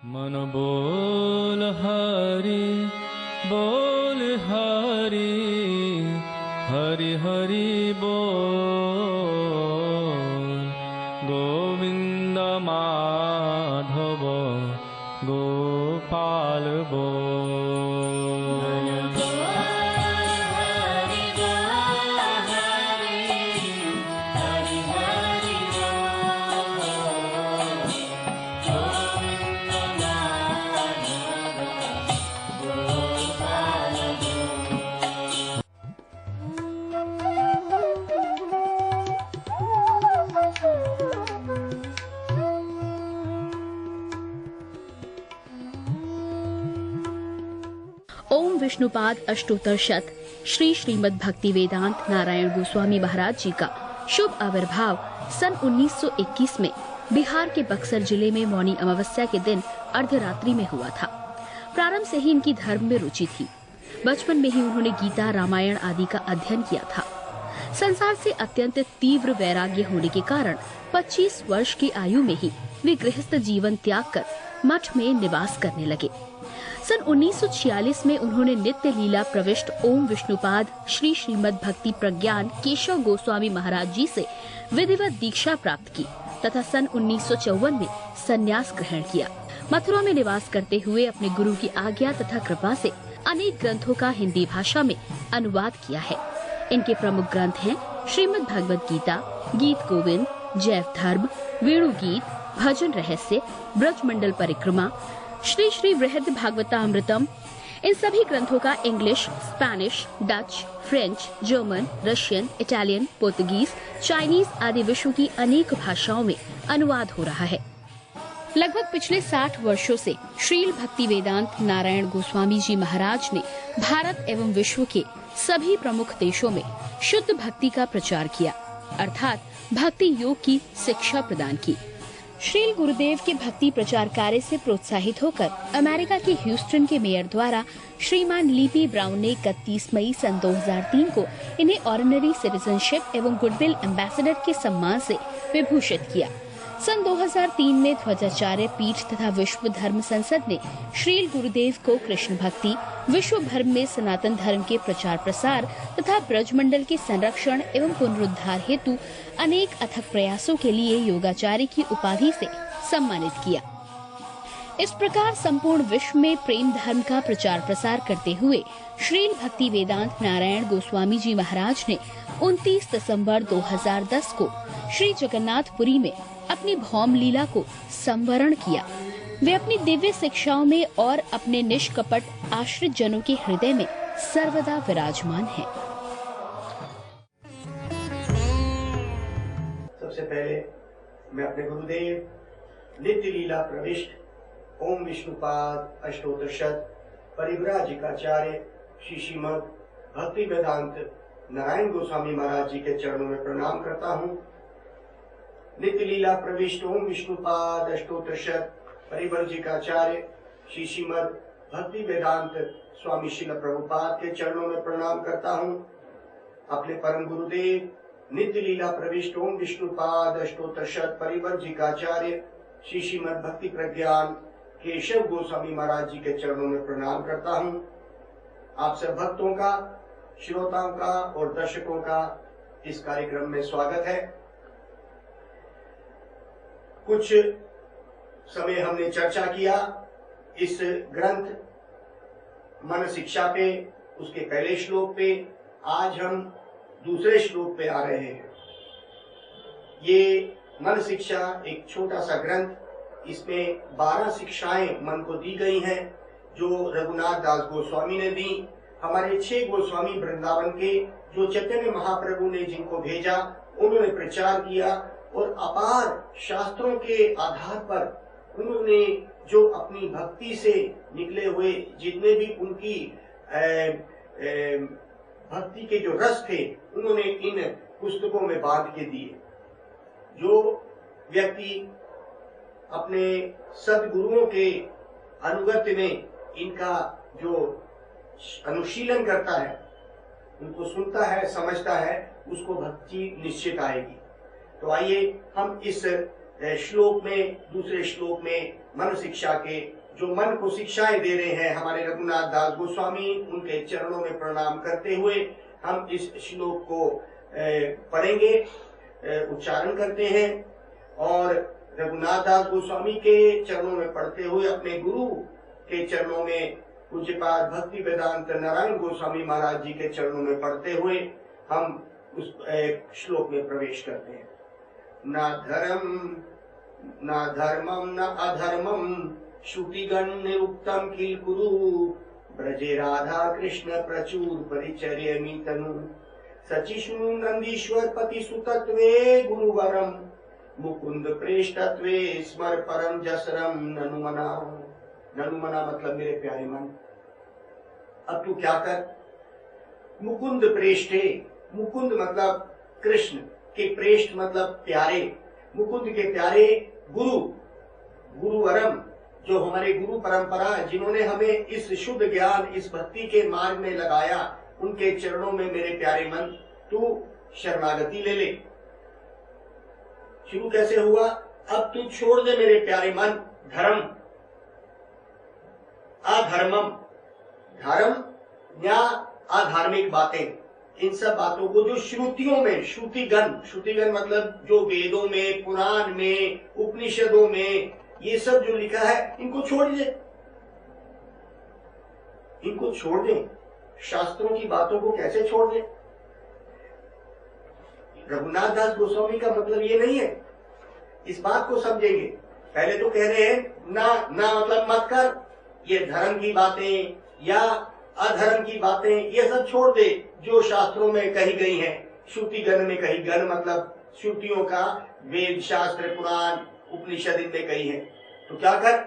मन बोल हरि हरि हरि बोल। गोविंद माधव गोपाल बोल। ओम विष्णुपाद अष्टोत्तर शत श्री श्रीमद् भक्ति वेदांत नारायण गोस्वामी महाराज जी का शुभ आविर्भाव सन 1921 में बिहार के बक्सर जिले में मौनी अमावस्या के दिन अर्धरात्रि में हुआ था। प्रारंभ से ही इनकी धर्म में रुचि थी। बचपन में ही उन्होंने गीता, रामायण आदि का अध्ययन किया था। संसार से अत्यंत तीव्र वैराग्य होने के कारण 25 वर्ष की आयु में ही वे गृहस्थ जीवन त्याग कर मठ में निवास करने लगे। सन 1946 में उन्होंने नित्य लीला प्रविष्ट ओम विष्णुपाद श्री श्रीमद् भक्ति प्रज्ञान केशव गोस्वामी महाराज जी से विधिवत दीक्षा प्राप्त की तथा सन 1954 में संन्यास ग्रहण किया। मथुरा में निवास करते हुए अपने गुरु की आज्ञा तथा कृपा से अनेक ग्रंथों का हिंदी भाषा में अनुवाद किया है। इनके प्रमुख ग्रंथ हैं श्रीमद् भगवद गीता, गीत गोविंद, जैव धर्म, वेणु गीत, भजन रहस्य, ब्रजमंडल परिक्रमा, श्री श्री वृहद भागवतामृतम। इन सभी ग्रंथों का English, Spanish, Dutch, French, German, Russian, Italian, Portuguese, Chinese आदि विश्व की अनेक भाषाओं में अनुवाद हो रहा है। लगभग पिछले 60 वर्षों से श्रील भक्ति वेदांत नारायण गोस्वामी जी महाराज ने भारत एवं विश्व के सभी प्रमुख देशों में शुद्ध भक्ति का प्रचार किया, अर्थात भक्ति योग की शिक्षा प्रदान की। श्रील गुरुदेव के भक्ति प्रचार कार्य से प्रोत्साहित होकर अमेरिका के ह्यूस्टन के मेयर द्वारा श्रीमान लीपी ब्राउन ने 31 मई सन 2003 को इन्हें ऑर्डिनरी सिटीजनशिप एवं गुडविल एम्बेसडर के सम्मान से विभूषित किया। सन 2003 में ध्वजाचार्य पीठ तथा विश्व धर्म संसद ने श्रील गुरुदेव को कृष्ण भक्ति, विश्व भर में सनातन धर्म के प्रचार प्रसार तथा ब्रजमंडल के संरक्षण एवं पुनरुद्धार हेतु अनेक अथक प्रयासों के लिए योगाचार्य की उपाधि से सम्मानित किया। इस प्रकार संपूर्ण विश्व में प्रेम धर्म का प्रचार प्रसार करते हुए श्रील भक्ति वेदांत नारायण गोस्वामी जी महाराज ने 29 दिसंबर 2010 को श्री जगन्नाथपुरी में अपनी भौम लीला को संवरण किया। वे अपनी दिव्य शिक्षाओं में और अपने निष्कपट आश्रित जनों के हृदय में सर्वदा विराजमान हैं। सबसे पहले मैं अपने गुरुदेव नित्य लीला प्रविष्ट ओम विष्णुपाद अष्टोत्तर शत परिव्राजिकाचार्य श्री श्रीमद् भक्ति वेदांत नारायण गोस्वामी महाराज जी के चरणों में प्रणाम करता हूँ। नित्य लीला प्रविष्ट ओम विष्णुपाद अष्टोत्तर शत परिव्राजिकाचार्य श्री श्रीमद् भक्ति वेदांत स्वामी श्रील प्रभुपाद के चरणों में प्रणाम करता हूँ। अपने परम गुरुदेव नित्य लीला प्रविष्ट ओम विष्णुपाद अष्टोत्तर शत परिव्राजिकाचार्य श्री श्रीमद् भक्ति प्रज्ञान केशव गोस्वामी महाराज जी के चरणों में प्रणाम करता हूँ। आप सब भक्तों का, श्रोताओं का और दर्शकों का इस कार्यक्रम में स्वागत है। कुछ समय हमने चर्चा किया इस ग्रंथ मन शिक्षा पे, उसके पहले श्लोक पे। आज हम दूसरे श्लोक पे आ रहे हैं। ये मन शिक्षा एक छोटा सा ग्रंथ, इसमें 12 शिक्षाएं मन को दी गई हैं जो रघुनाथ दास गोस्वामी ने दी। हमारे 6 गोस्वामी वृंदावन के जो चैतन्य महाप्रभु ने जिनको भेजा, उन्होंने प्रचार किया और अपार शास्त्रों के आधार पर उन्होंने जो अपनी भक्ति से निकले हुए जितने भी उनकी भक्ति के जो रस थे, उन्होंने इन पुस्तकों में बांट के दिए। जो व्यक्ति अपने सदगुरुओं के अनुगत्य में इनका जो अनुशीलन करता है, उनको सुनता है, समझता है, उसको भक्ति निश्चित आएगी। तो आइए हम इस श्लोक में, दूसरे श्लोक में मन शिक्षा के जो मन को शिक्षाएं दे रहे हैं हमारे रघुनाथ दास गोस्वामी, उनके चरणों में प्रणाम करते हुए हम इस श्लोक को पढ़ेंगे, उच्चारण करते हैं और रघुनाथ दास गोस्वामी के चरणों में पढ़ते हुए अपने गुरु के चरणों में पूज्यपाद भक्ति वेदांत नारायण गोस्वामी महाराज जी के चरणों में पढ़ते हुए हम उस श्लोक में प्रवेश करते हैं। न धर्मम न अधर्मम श्रुतिगण निरुक्तम किल कुरु ब्रजे राधा कृष्ण प्रचुर परिचर्य मीतनु सचिष्णु नंदीश्वर पति सुतत्वे गुरुवरम मुकुंद प्रेष्ठत्वे स्मर परम जसरम ननुमना। ननुमना मतलब मेरे प्यारे मन, अब तू क्या कर। मुकुंद प्रेष्ठे, मुकुंद मतलब कृष्ण के, प्रेष्ठ मतलब प्यारे, मुकुंद के प्यारे गुरु, गुरुवरम जो हमारे गुरु परंपरा जिन्होंने हमें इस शुद्ध ज्ञान, इस भक्ति के मार्ग में लगाया, उनके चरणों में मेरे प्यारे मन तू शरणागति ले ले। शुरू कैसे हुआ, अब तू छोड़ दे मेरे प्यारे मन धर्म अधर्मम, धर्म या अधार्मिक बातें, इन सब बातों को जो श्रुतियों में, श्रुतिगण, श्रुतिगण मतलब जो वेदों में, पुराण में, उपनिषदों में ये सब जो लिखा है इनको छोड़ दे, इनको छोड़ दे। शास्त्रों की बातों को कैसे छोड़ दे। रघुनाथ दास गोस्वामी का मतलब ये नहीं है, इस बात को समझेंगे। पहले तो कह रहे हैं ना मतलब मत कर, ये धर्म की बातें या अधर्म की बातें ये सब छोड़ दे जो शास्त्रों में कही गई हैं। श्रुतिगण में कही, गण मतलब श्रुतियों का, वेद शास्त्र पुराण उपनिषद इनमें कही है। तो क्या कर,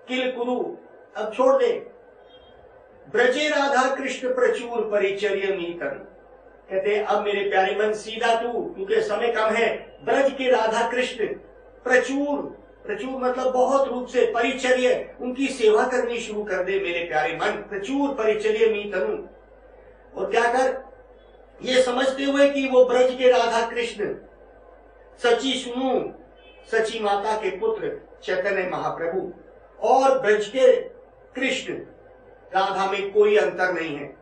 किल कुरु, अब छोड़ दे। ब्रजे राधा कृष्ण प्रचुर परिचर्य मीतन, कहते हैं अब मेरे प्यारे मन सीधा तू, क्योंकि समय कम है, ब्रज के राधा कृष्ण प्रचुर, प्रचुर मतलब बहुत रूप से, परिचर्य उनकी सेवा करनी शुरू कर दे मेरे प्यारे मन, प्रचुर परिचर्य मीतनु। और क्या कर, ये समझते हुए कि वो ब्रज के राधा कृष्ण सचिष्णु, सची माता के पुत्र चैतन्य महाप्रभु, और ब्रज के कृष्ण राधा में कोई अंतर नहीं है।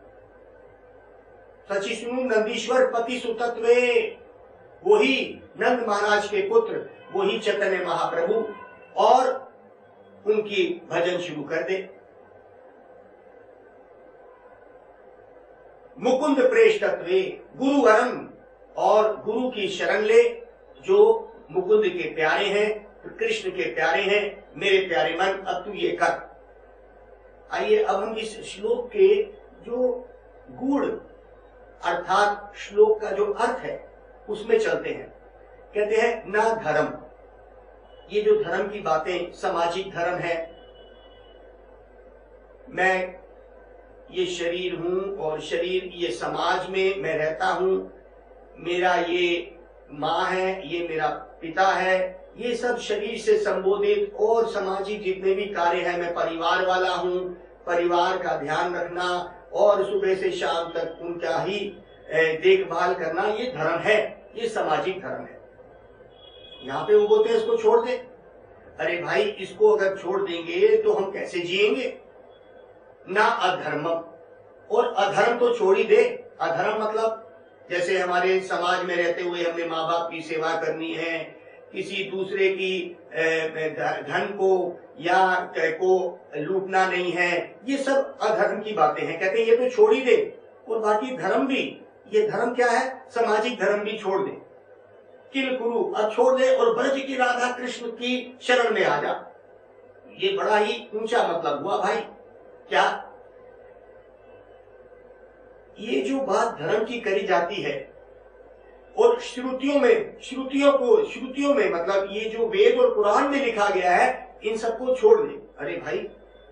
सचिष्णु नंदीश्वर पति सुतत्वे, वही नंद महाराज के पुत्र, वही चैतन्य महाप्रभु, और उनकी भजन शुरू कर दे। मुकुंद प्रेष्ठत्वे गुरुवरम, और गुरु की शरण ले जो मुकुंद के प्यारे हैं, कृष्ण के प्यारे हैं। मेरे प्यारे मन अब तू ये कर। आइए अब हम इस श्लोक के जो गूढ़ अर्थात श्लोक का जो अर्थ है उसमें चलते हैं। कहते हैं ना धर्म, ये जो धर्म की बातें सामाजिक धर्म है, मैं ये शरीर हूं और शरीर ये समाज में मैं रहता हूं, मेरा ये माँ है, ये मेरा पिता है, ये सब शरीर से संबोधित और सामाजिक जितने भी कार्य हैं, मैं परिवार वाला हूं, परिवार का ध्यान रखना और सुबह से शाम तक उनका ही देखभाल करना, ये धर्म है, ये सामाजिक धर्म है। यहाँ पे वो बोलते हैं इसको छोड़ दे। अरे भाई, इसको अगर छोड़ देंगे तो हम कैसे जिएंगे। ना अधर्म, और अधर्म तो छोड़ ही दे। अधर्म मतलब जैसे हमारे समाज में रहते हुए हमने माँ बाप की सेवा करनी है, किसी दूसरे की धन को या को लूटना नहीं है, ये सब अधर्म की बातें हैं। कहते हैं ये तो छोड़ ही दे। और बाकी धर्म भी, ये धर्म क्या है, सामाजिक धर्म भी छोड़ दे। किल कुरु, अब छोड़ दे और ब्रज की राधा कृष्ण की शरण में आ जा। ये बड़ा ही ऊंचा मतलब हुआ भाई। क्या ये जो बात धर्म की करी जाती है और श्रुतियों में मतलब ये जो वेद और पुराण में लिखा गया है, इन सबको छोड़ दे। अरे भाई,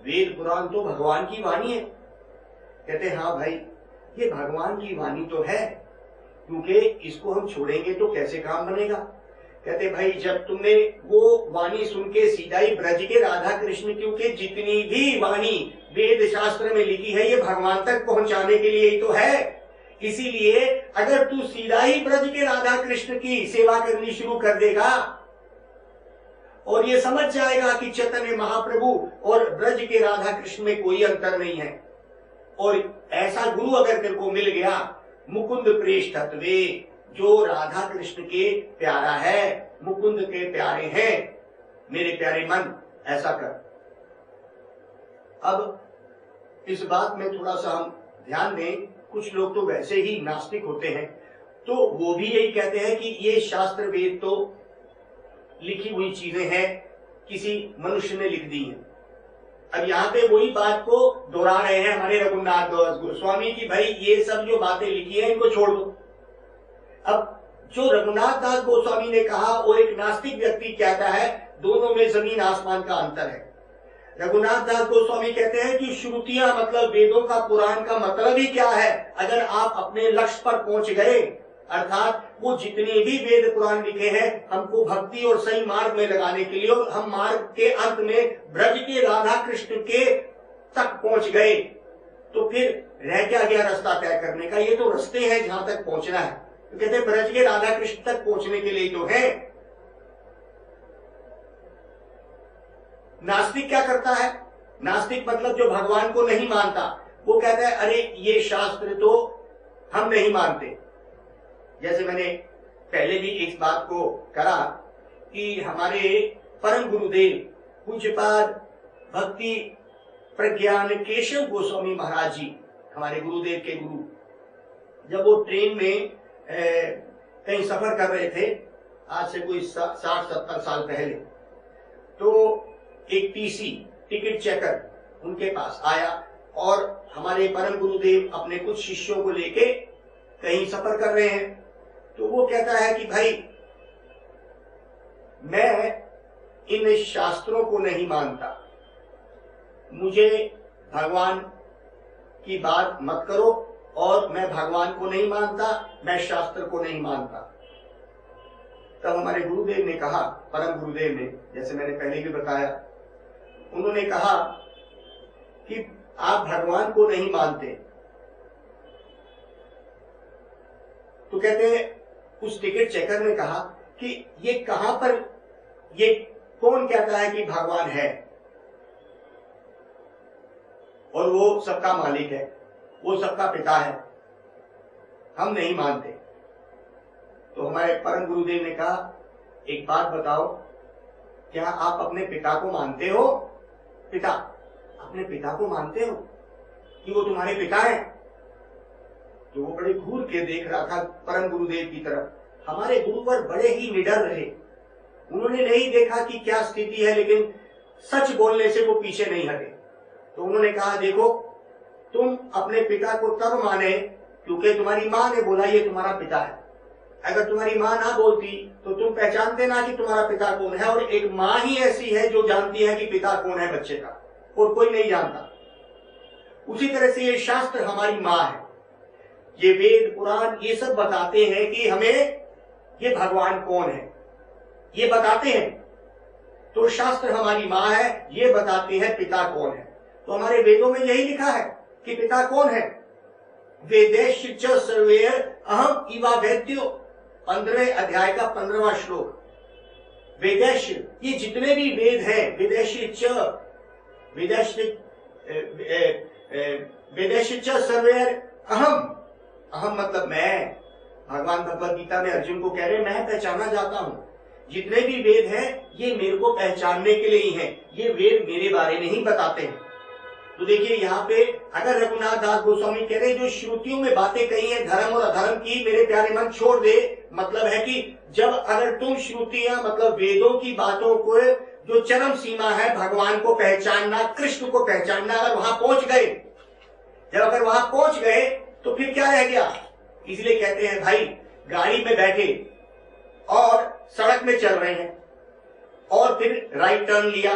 वेद पुराण तो भगवान की वाणी है। कहते हैं हाँ भाई, ये भगवान की वाणी तो है, क्योंकि इसको हम छोड़ेंगे तो कैसे काम बनेगा। कहते भाई, जब तुमने वो वाणी सुन के सीधा ही ब्रज के राधा कृष्ण, क्योंकि जितनी भी वाणी वेद शास्त्र में लिखी है ये भगवान तक पहुंचाने के लिए ही तो है। इसीलिए अगर तू सीधा ही ब्रज के राधा कृष्ण की सेवा करनी शुरू कर देगा और ये समझ जाएगा कि चैतन्य महाप्रभु और ब्रज के राधा कृष्ण में कोई अंतर नहीं है। और ऐसा गुरु अगर तेरे को मिल गया, मुकुंद प्रेष्ठत्वे, जो राधा कृष्ण के प्यारा है, मुकुंद के प्यारे हैं, मेरे प्यारे मन, ऐसा कर। अब इस बात में थोड़ा सा हम ध्यान दें, कुछ लोग तो वैसे ही नास्तिक होते हैं, तो वो भी यही कहते हैं कि ये शास्त्र वेद तो लिखी हुई चीजें हैं, किसी मनुष्य ने लिख दी हैं। अब यहाँ पे वही बात को दोहरा रहे हैं हमारे रघुनाथ दास गोस्वामी की, भाई ये सब जो बातें लिखी है इनको छोड़ दो। अब जो रघुनाथ दास गोस्वामी ने कहा और एक नास्तिक व्यक्ति कहता है, दोनों में जमीन आसमान का अंतर है। रघुनाथ दास गोस्वामी कहते हैं कि श्रुतियां मतलब वेदों का, पुराण का मतलब ही क्या है। अगर आप अपने लक्ष्य पर पहुंच गए, अर्थात वो जितने भी वेद पुराण लिखे हैं हमको भक्ति और सही मार्ग में लगाने के लिए, और हम मार्ग के अंत में ब्रज के राधा कृष्ण के तक पहुंच गए, तो फिर रह क्या गया रास्ता तय करने का। ये तो रास्ते हैं जहां तक पहुंचना है। तो कहते हैं ब्रज के राधा कृष्ण तक पहुंचने के लिए तो है। नास्तिक क्या करता है? नास्तिक मतलब जो भगवान को नहीं मानता, वो कहता है अरे ये शास्त्र तो हम नहीं मानते। जैसे मैंने पहले भी इस बात को करा कि हमारे परम गुरुदेव पूज्यपाद भक्ति प्रज्ञान केशव गोस्वामी महाराज जी, हमारे गुरुदेव के गुरु, जब वो ट्रेन में कहीं सफर कर रहे थे, आज से कोई 60-70 साल पहले, तो एक टीसी टिकट चेकर उनके पास आया और हमारे परम गुरुदेव अपने कुछ शिष्यों को लेके कहीं सफर कर रहे हैं। तो वो कहता है कि भाई मैं इन शास्त्रों को नहीं मानता, मुझे भगवान की बात मत करो, और मैं भगवान को नहीं मानता, मैं शास्त्र को नहीं मानता। तब हमारे गुरुदेव ने कहा, परम गुरुदेव ने, जैसे मैंने पहले भी बताया, उन्होंने कहा कि आप भगवान को नहीं मानते। तो कहते हैं उस टिकट चेकर ने कहा कि ये कहां पर, ये कौन कहता है कि भगवान है और वो सबका मालिक है, वो सबका पिता है, हम नहीं मानते। तो हमारे परम गुरुदेव ने कहा एक बात बताओ, क्या आप अपने पिता को मानते हो? पिता, अपने पिता को मानते हो कि वो तुम्हारे पिता है? तो वो बड़े घूर के देख रहा था परम गुरुदेव की तरफ। हमारे गुरुवर बड़े ही निडर रहे, उन्होंने नहीं देखा कि क्या स्थिति है, लेकिन सच बोलने से वो पीछे नहीं हटे। तो उन्होंने कहा देखो, तुम अपने पिता को तब माने क्योंकि तुम्हारी माँ ने बोला ये तुम्हारा पिता है। अगर तुम्हारी माँ ना बोलती तो तुम पहचानते ना कि तुम्हारा पिता कौन है। और एक माँ ही ऐसी है जो जानती है कि पिता कौन है बच्चे का, और कोई नहीं जानता। उसी तरह से ये शास्त्र हमारी माँ है, ये वेद पुराण ये सब बताते हैं कि हमें ये भगवान कौन है, ये बताते हैं। तो शास्त्र हमारी माँ है, ये बताते हैं पिता कौन है। तो हमारे वेदों में यही लिखा है कि पिता कौन है। वेदेश च सर्वे अहम इवा वेद्यो, 15वें अध्याय का 15वां श्लोक। वेदेश, ये जितने भी वेद हैं, वेदेश च सर्वे अहम, अहम मतलब मैं। भगवान भगवद गीता में अर्जुन को कह रहे हैं मैं पहचाना जाता हूं। जितने भी वेद हैं ये मेरे को पहचानने के लिए ही हैं, ये वेद मेरे बारे में ही बताते हैं। तो देखिए यहाँ पे अगर रघुनाथ दास गोस्वामी कह रहे जो श्रुतियों में बातें कही हैं धर्म और अधर्म की, मेरे प्यारे मन छोड़ दे, मतलब है कि जब अगर तुम श्रुतियां मतलब वेदों की बातों को, जो चरम सीमा है भगवान को पहचानना, कृष्ण को पहचानना, अगर वहां पहुंच गए, जब अगर वहां पहुंच गए तो फिर क्या रह गया। इसलिए कहते हैं भाई गाड़ी में बैठे और सड़क में चल रहे हैं और फिर राइट टर्न लिया,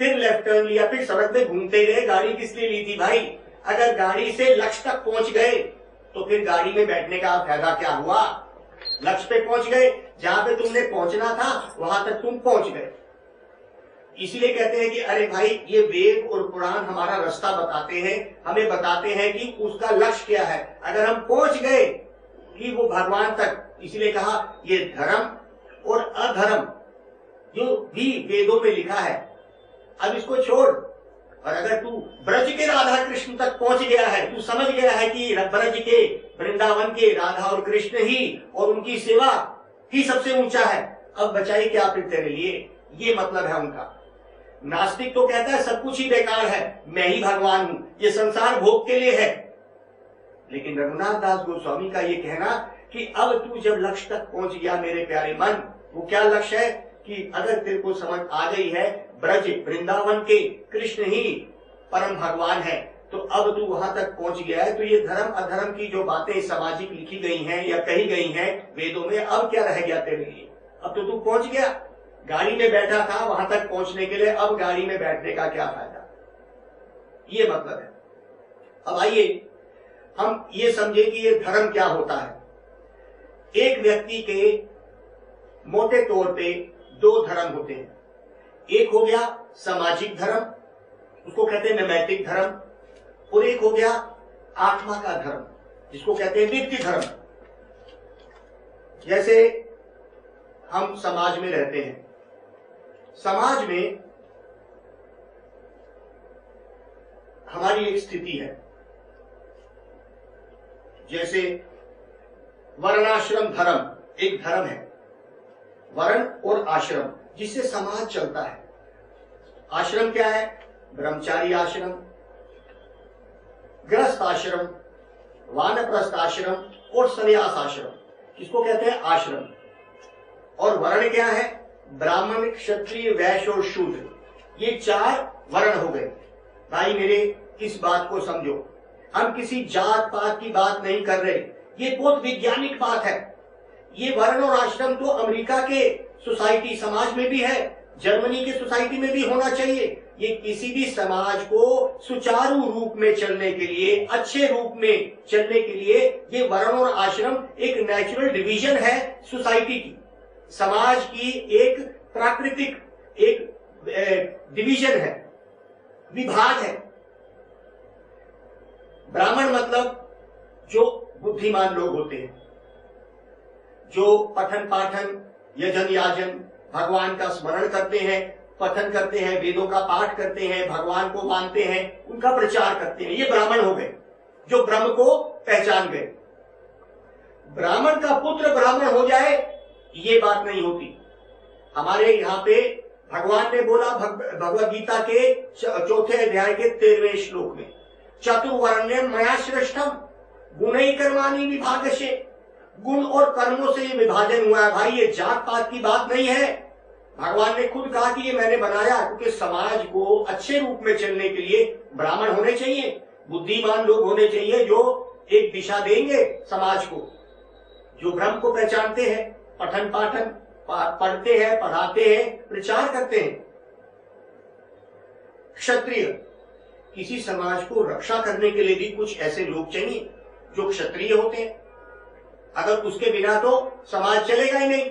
फिर लेफ्ट टर्न लिया, फिर सड़क में घूमते रहे। गाड़ी किस लिए ली थी भाई? अगर गाड़ी से लक्ष्य तक पहुंच गए तो फिर गाड़ी में बैठने का फायदा क्या हुआ? लक्ष्य पे पहुंच गए, जहां पे तुमने पहुंचना था वहां तक तुम पहुंच गए। इसलिए कहते हैं कि अरे भाई ये वेद और पुराण हमारा रास्ता बताते हैं, हमें बताते हैं कि उसका लक्ष्य क्या है। अगर हम पहुंच गए कि वो भगवान तक, इसलिए कहा ये धर्म और अधर्म जो भी वेदों में लिखा है, अब इसको छोड़। और अगर तू ब्रज के राधा कृष्ण तक पहुंच गया है, तू समझ गया है कि ब्रज के, वृंदावन के राधा और कृष्ण ही और उनकी सेवा ही सबसे ऊंचा है, अब बचाई क्या फिर तेरे लिए, ये मतलब है उनका। नास्तिक तो कहता है सब कुछ ही बेकार है, मैं ही भगवान हूं, ये संसार भोग के लिए है। लेकिन रघुनाथ दास गोस्वामी का ये कहना कि अब तू जब लक्ष्य तक पहुंच गया मेरे प्यारे मन, वो क्या लक्ष्य है कि अगर तेरे को समझ आ गई है ब्रज वृंदावन के कृष्ण ही परम भगवान है, तो अब तू वहां तक पहुंच गया है, तो ये धर्म अधर्म की जो बातें सामाजिक लिखी गई हैं या कही गई हैं वेदों में, अब क्या रह गया तेरे लिए। अब तो तू पहुंच गया, गाड़ी में बैठा था वहां तक पहुंचने के लिए, अब गाड़ी में बैठने का क्या फायदा, ये मतलब है। अब आइए हम ये समझे कि ये धर्म क्या होता है। एक व्यक्ति के मोटे तौर पे दो धर्म होते हैं। एक हो गया सामाजिक धर्म, उसको कहते हैं नैतिक धर्म, और एक हो गया आत्मा का धर्म, जिसको कहते हैं नित्य धर्म। जैसे हम समाज में रहते हैं, समाज में हमारी एक स्थिति है, जैसे वर्णाश्रम धर्म एक धर्म है, वर्ण और आश्रम जिससे समाज चलता है। आश्रम क्या है? ब्रह्मचारी आश्रम, गृहस्थ आश्रम, वानप्रस्थ आश्रम और संन्यास आश्रम, किसको कहते हैं? आश्रम। और वर्ण क्या है? ब्राह्मण, क्षत्रिय, वैश्य और शूद्र, ये चार वर्ण हो गए। भाई मेरे इस बात को समझो, हम किसी जात पात की बात नहीं कर रहे, ये बहुत वैज्ञानिक बात है। ये वर्ण और आश्रम तो अमेरिका के सोसाइटी समाज में भी है, जर्मनी के सोसाइटी में भी होना चाहिए। ये किसी भी समाज को सुचारू रूप में चलने के लिए, अच्छे रूप में चलने के लिए, ये वर्ण और आश्रम एक नेचुरल डिवीजन है सोसाइटी की, समाज की एक प्राकृतिक एक डिवीजन है, विभाग है। ब्राह्मण मतलब जो बुद्धिमान लोग होते हैं, जो पठन पाठन, यजन याजन, भगवान का स्मरण करते हैं, पठन करते हैं, वेदों का पाठ करते हैं, भगवान को मानते हैं, उनका प्रचार करते हैं, ये ब्राह्मण हो गए, जो ब्रह्म को पहचान गए। ब्राह्मण का पुत्र ब्राह्मण हो जाए ये बात नहीं होती। हमारे यहाँ पे भगवान ने बोला भगवद गीता के चौथे अध्याय के 13वें श्लोक में, चतुर्वर्ण्यम मया श्रेष्ठम गुणै कर्माणि विभागशे, गुण और कर्मों से ये विभाजन हुआ है। भाई ये जात पात की बात नहीं है, भगवान ने खुद कहा कि ये मैंने बनाया क्योंकि समाज को अच्छे रूप में चलने के लिए ब्राह्मण होने चाहिए, बुद्धिमान लोग होने चाहिए, जो एक दिशा देंगे समाज को, जो ब्रह्म को पहचानते हैं, पठन पाठन पढ़ते हैं, पढ़ाते हैं, प्रचार करते हैं। क्षत्रिय, किसी समाज को रक्षा करने के लिए भी कुछ ऐसे लोग चाहिए जो क्षत्रिय होते हैं, अगर उसके बिना तो समाज चलेगा ही नहीं।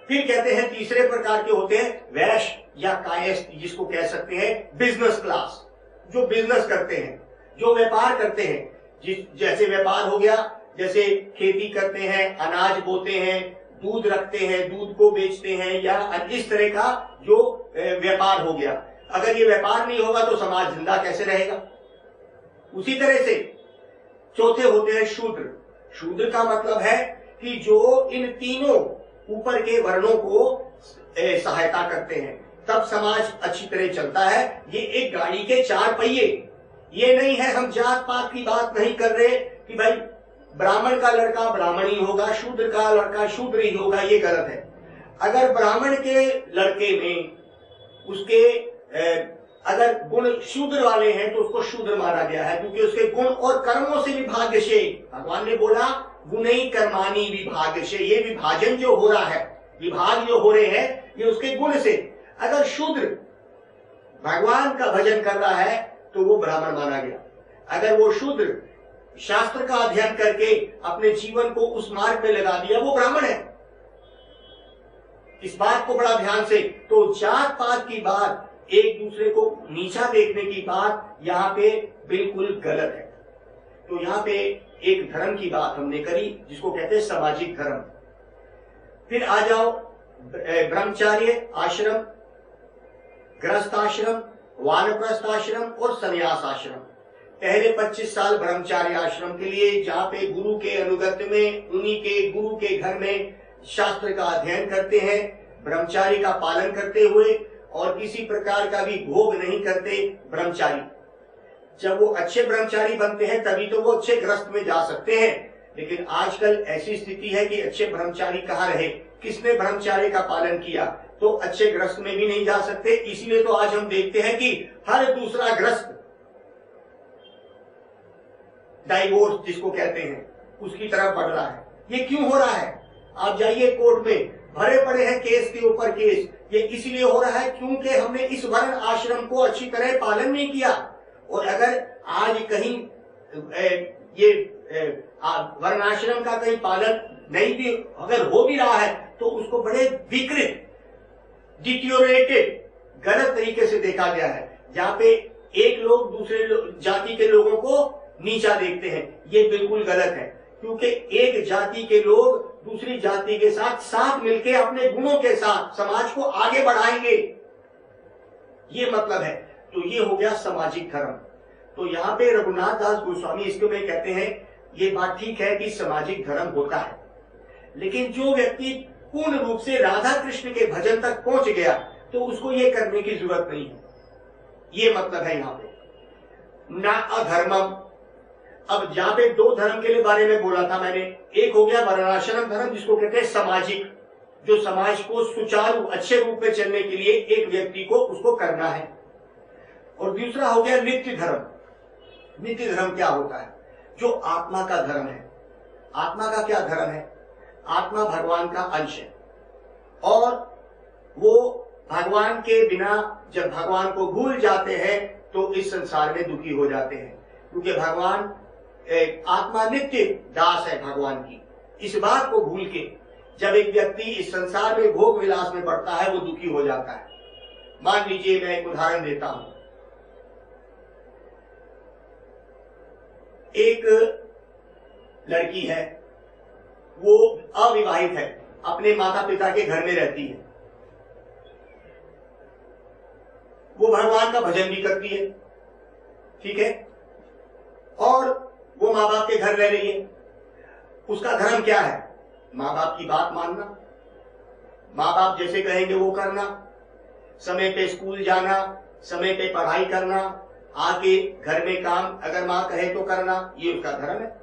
फिर कहते हैं तीसरे प्रकार के होते हैं वैश्य या कायस्थ, जिसको कह सकते हैं बिजनेस क्लास, जो बिजनेस करते हैं, जो व्यापार करते हैं। जैसे व्यापार हो गया, जैसे खेती करते हैं, अनाज बोते हैं, दूध रखते हैं, दूध को बेचते हैं, या इस तरह का जो व्यापार हो गया। अगर ये व्यापार नहीं होगा तो समाज जिंदा कैसे रहेगा। उसी तरह से चौथे होते हैं शूद्र। शूद्र का मतलब है कि जो इन तीनों ऊपर के वर्णों को सहायता करते हैं, तब समाज अच्छी तरह चलता है। ये एक गाड़ी के चार पहिए, ये नहीं है, हम जात पात की बात नहीं कर रहे कि भाई ब्राह्मण का लड़का ब्राह्मण ही होगा, शूद्र का लड़का शूद्र ही होगा, ये गलत है। अगर ब्राह्मण के लड़के में उसके अगर गुण शूद्र वाले हैं तो उसको शूद्र माना गया है, क्योंकि उसके गुण और कर्मों से विभागशे, भगवान ने बोला गुणै कर्माणि विभागशे, ये विभाजन जो हो रहा है, विभाग जो हो रहे हैं, ये उसके गुण से। अगर शूद्र भगवान का भजन कर रहा है तो वो ब्राह्मण माना गया। अगर वो शूद्र शास्त्र का अध्ययन करके अपने जीवन को उस मार्ग में लगा दिया, वो ब्राह्मण है। इस बात को बड़ा ध्यान से, तो जात पात की बात, एक दूसरे को नीचा देखने की बात यहाँ पे बिल्कुल गलत है। तो यहाँ पे एक धर्म की बात हमने करी जिसको कहते हैं सामाजिक धर्म। फिर आ जाओ ब्रह्मचार्य आश्रम, गृहस्थ आश्रम, वानप्रस्थ आश्रम और संन्यास आश्रम। पहले 25 साल ब्रह्मचार्य आश्रम के लिए, जहाँ पे गुरु के अनुगत्य में, उन्हीं के गुरु के घर में शास्त्र का अध्ययन करते हैं, ब्रह्मचारी का पालन करते हुए और किसी प्रकार का भी भोग नहीं करते ब्रह्मचारी। जब वो अच्छे ब्रह्मचारी बनते हैं तभी तो वो अच्छे गृहस्थ में जा सकते हैं। लेकिन आजकल ऐसी स्थिति है कि अच्छे ब्रह्मचारी कहाँ रहे, किसने ब्रह्मचार्य का पालन किया, तो अच्छे गृहस्थ में भी नहीं जा सकते। इसीलिए तो आज हम देखते हैं कि हर दूसरा गृहस्थ डाइवोर्स जिसको कहते हैं उसकी तरफ बढ़ रहा है। ये क्यों हो रहा है? आप जाइए कोर्ट में, भरे पड़े हैं केस के ऊपर केस। ये इसलिए हो रहा है क्योंकि हमने इस वर्ण आश्रम को अच्छी तरह पालन नहीं किया। और अगर आज कहीं ये वर्ण आश्रम का कहीं पालन नहीं भी अगर हो भी रहा है तो उसको बड़े विकृत, डिटियोरेटेड, गलत तरीके से देखा गया है, जहाँ पे एक लोग दूसरे जाति के लोगों को नीचा देखते हैं। ये बिल्कुल गलत है, क्योंकि एक जाति के लोग दूसरी जाति के साथ साथ मिलकर अपने गुणों के साथ समाज को आगे बढ़ाएंगे, ये मतलब है। तो ये हो गया सामाजिक धर्म। तो यहाँ पे रघुनाथ दास गोस्वामी इसको में कहते हैं ये बात ठीक है कि सामाजिक धर्म होता है, लेकिन जो व्यक्ति पूर्ण रूप से राधा कृष्ण के भजन तक पहुंच गया तो उसको ये करने की जरूरत नहीं है। ये मतलब है यहाँ पे ना अधर्मम। अब जहाँ पे दो धर्म के लिए बारे में बोला था मैंने, एक हो गया वर्णाश्रम धर्म जिसको कहते हैं सामाजिक, जो समाज को सुचारू अच्छे रूप में चलने के लिए एक व्यक्ति को उसको करना है। और दूसरा हो गया नित्य धर्म। नित्य धर्म क्या होता है? जो आत्मा का धर्म है। आत्मा का क्या धर्म है? आत्मा भगवान का अंश है और वो भगवान के बिना जब भगवान को भूल जाते हैं तो इस संसार में दुखी हो जाते हैं, क्योंकि भगवान आत्मा नित्य दास है भगवान की। इस बात को भूल के जब एक व्यक्ति इस संसार में भोग विलास में पड़ता है वो दुखी हो जाता है। मान लीजिए मैं एक उदाहरण देता हूं। एक लड़की है, वो अविवाहित है, अपने माता पिता के घर में रहती है, वो भगवान का भजन भी करती है, ठीक है, और वो माँ बाप के घर रह रही है। उसका धर्म क्या है? माँ बाप की बात मानना, माँ बाप जैसे कहेंगे वो करना, समय पे स्कूल जाना, समय पे पढ़ाई करना, आके घर में काम अगर माँ कहे तो करना, ये उसका धर्म है।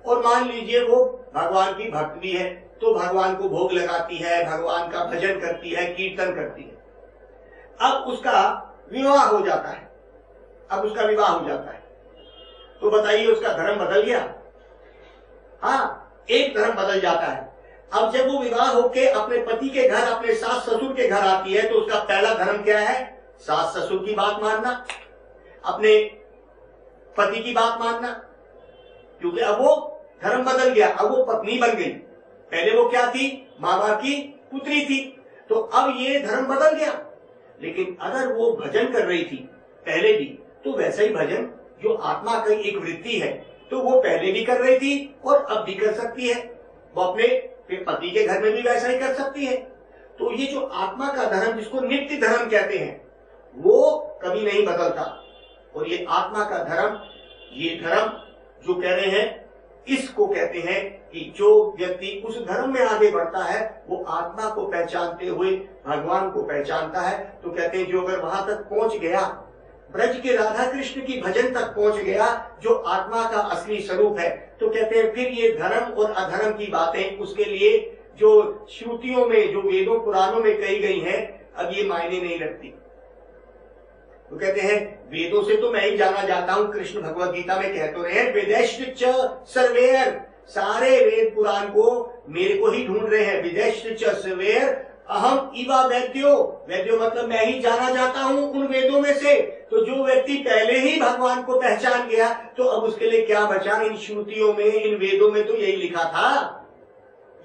और मान लीजिए वो भगवान की भक्त भी है तो भगवान को भोग लगाती है, भगवान का भजन करती है, कीर्तन करती है। अब उसका विवाह हो जाता है, तो बताइए उसका धर्म बदल गया? हाँ, एक धर्म बदल जाता है। अब जब वो विवाह होके अपने पति के घर, अपने सास ससुर के घर आती है तो उसका पहला धर्म क्या है? सास ससुर की बात मानना, अपने पति की बात मानना, क्योंकि अब वो धर्म बदल गया, अब वो पत्नी बन गई। पहले वो क्या थी? माँ बाप की पुत्री थी। तो अब ये धर्म बदल गया। लेकिन अगर वो भजन कर रही थी पहले भी, तो वैसा ही भजन जो आत्मा की एक वृत्ति है तो वो पहले भी कर रही थी और अब भी कर सकती है। वो अपने पति के घर में भी वैसा ही कर सकती है। तो ये जो आत्मा का धर्म जिसको नित्य धर्म कहते हैं वो कभी नहीं बदलता। और ये आत्मा का धर्म, ये धर्म जो कह रहे हैं, इसको कहते हैं कि जो व्यक्ति उस धर्म में आगे बढ़ता है वो आत्मा को पहचानते हुए भगवान को पहचानता है। तो कहते हैं जो अगर वहां तक पहुंच गया, ब्रज के राधा कृष्ण की भजन तक पहुंच गया जो आत्मा का असली स्वरूप है, तो कहते हैं फिर ये धर्म और अधर्म की बातें उसके लिए जो श्रुतियों में, जो वेदों पुराणों में कही गई हैं, अब ये मायने नहीं रखती। तो कहते हैं वेदों से तो मैं ही जाना जाता हूं। कृष्ण भगवद गीता में कह तो रहे हैं विदेश्च सर्वेयर, सारे वेद पुराण को मेरे को ही ढूंढ रहे हैं। विदेश्च सर्वेयर अहम इवा वैद्यो, वैद्यो मतलब मैं ही जाना जाता हूं उन वेदों में से। तो जो व्यक्ति पहले ही भगवान को पहचान गया तो अब उसके लिए क्या बचा? इन श्रुतियों में, इन वेदों में तो यही लिखा था।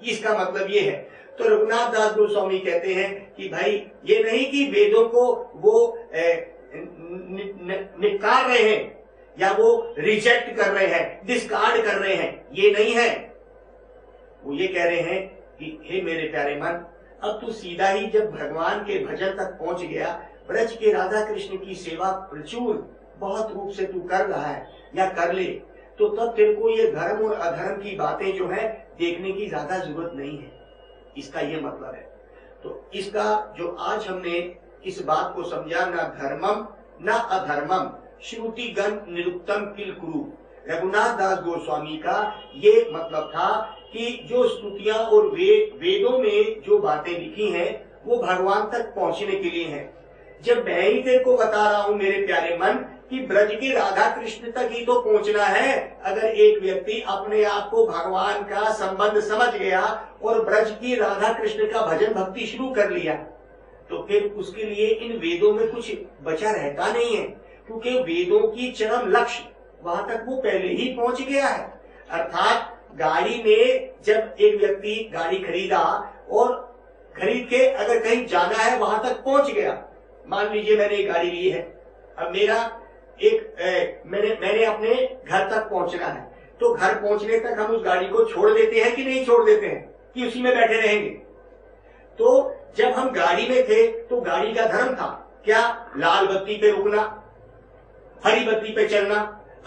इसका मतलब ये है। तो रघुनाथ दास गोस्वामी कहते हैं कि भाई ये नहीं कि वेदों को वो निकार रहे हैं या वो रिजेक्ट कर रहे हैं, डिस्कार्ड कर रहे हैं, ये नहीं है। वो ये कह रहे हैं कि हे मेरे प्यारे मन, अब तू सीधा ही जब भगवान के भजन तक पहुंच गया, ब्रज के राधा कृष्ण की सेवा प्रचुर बहुत रूप से तू कर रहा है या कर ले, तो तब तेरे को ये धर्म और अधर्म की बातें जो है देखने की ज्यादा जरूरत नहीं है। इसका ये मतलब है। तो इसका जो आज हमने इस बात को समझा, ना धर्मम ना अधर्मम श्रुतिगण निरुक्तम किल कुरु, रघुनाथ दास गोस्वामी का ये मतलब था कि जो स्तुतियां और वेदों में जो बातें लिखी हैं वो भगवान तक पहुंचने के लिए हैं। जब मैं ही तेरे को बता रहा हूं मेरे प्यारे मन कि ब्रज के राधा कृष्ण तक ही तो पहुंचना है, अगर एक व्यक्ति अपने आप को भगवान का संबंध समझ गया और ब्रज की राधा कृष्ण का भजन भक्ति शुरू कर लिया, तो फिर उसके लिए इन वेदों में कुछ बचा रहता नहीं है, क्योंकि वेदों की चरम लक्ष्य वहां तक वो पहले ही पहुंच गया है। अर्थात गाड़ी में जब एक व्यक्ति गाड़ी खरीदा और खरीद के अगर कहीं जाना है वहां तक पहुंच गया, मान लीजिए मैंने एक गाड़ी ली है, अब मेरा मैंने अपने घर तक पहुंचना है, तो घर पहुंचने तक हम उस गाड़ी को छोड़ देते हैं कि नहीं छोड़ देते हैं कि उसी में बैठे रहेंगे। तो जब हम गाड़ी में थे तो गाड़ी का धर्म था क्या? लाल बत्ती पे रुकना, हरी बत्ती पे चलना।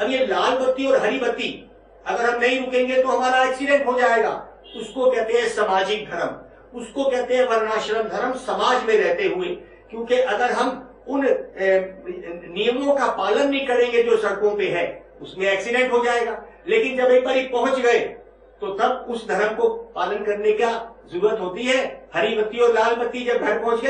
अब ये लाल बत्ती और हरी बत्ती अगर हम नहीं रुकेंगे तो हमारा एक्सीडेंट हो जाएगा। उसको कहते हैं सामाजिक धर्म, उसको कहते हैं वर्णाश्रम धर्म, समाज में रहते हुए। क्योंकि अगर हम उन नियमों का पालन नहीं करेंगे जो सड़कों पे है, उसमें एक्सीडेंट हो जाएगा। लेकिन जब एक बार पहुंच गए तो तब उस धर्म को पालन करने का जरूरत होती है। हरी बत्ती और लाल बत्ती जब घर पहुंच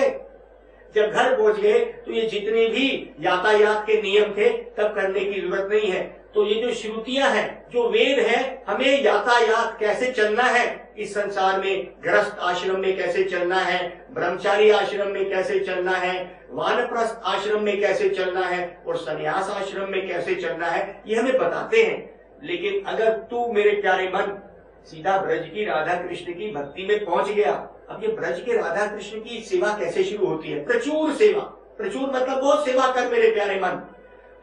गए, तो ये जितने भी यातायात के नियम थे तब करने की जरूरत नहीं है। तो ये जो श्रुतियां हैं, जो वेद है, हमें यातायात कैसे चलना है इस संसार में, गृहस्थ आश्रम में कैसे चलना है, ब्रह्मचारी आश्रम में कैसे चलना है, वानप्रस्थ आश्रम में कैसे चलना है और संन्यास आश्रम में कैसे चलना है, ये हमें बताते हैं। लेकिन अगर तू मेरे प्यारे मन सीधा ब्रज की राधा कृष्ण की भक्ति में पहुंच गया, अब ये ब्रज के राधा कृष्ण की सेवा कैसे शुरू होती है? प्रचुर सेवा, प्रचुर मतलब बहुत सेवा कर मेरे प्यारे मन।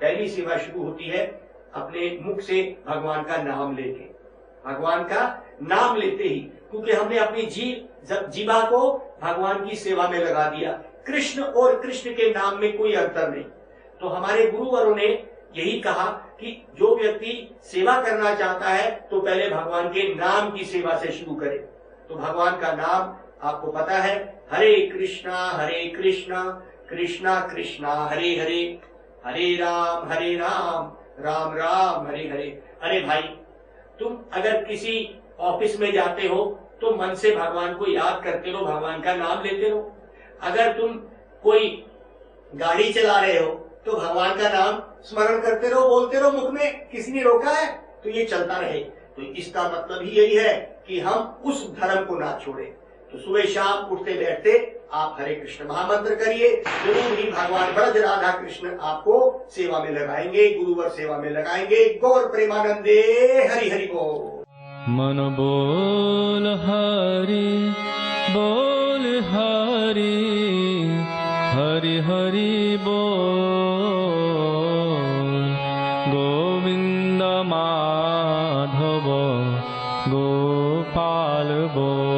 पहली सेवा शुरू होती है अपने मुख से भगवान का नाम लेके, भगवान का नाम लेते ही, क्योंकि हमने अपनी जीवा को भगवान की सेवा में लगा दिया। कृष्ण और कृष्ण के नाम में कोई अंतर नहीं। तो हमारे गुरुवरों ने यही कहा कि जो व्यक्ति सेवा करना चाहता है तो पहले भगवान के नाम की सेवा से शुरू करे। तो भगवान का नाम आपको पता है, हरे कृष्णा कृष्णा कृष्णा हरे हरे, हरे राम राम राम हरे हरे। अरे भाई, तुम अगर किसी ऑफिस में जाते हो तो मन से भगवान को याद करते रहो, भगवान का नाम लेते रहो। अगर तुम कोई गाड़ी चला रहे हो तो भगवान का नाम स्मरण करते रहो, बोलते रहो मुख में, किसी ने रोका है? तो ये चलता रहे। तो इसका मतलब ही यही है कि हम उस धर्म को ना छोड़े। तो सुबह शाम उठते बैठते आप हरे कृष्ण महामंत्र करिए, जरूर ही भगवान ब्रज राधा कृष्ण आपको सेवा में लगाएंगे, गुरुवर सेवा में लगाएंगे। गौर प्रेमानंदे हरि हरि बोल। मन बोल हरि हरि हरि बोल, गोविंद माधव गोपाल बोल।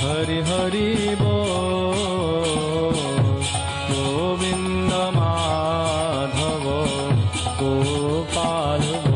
हरि हरि बोल, माधव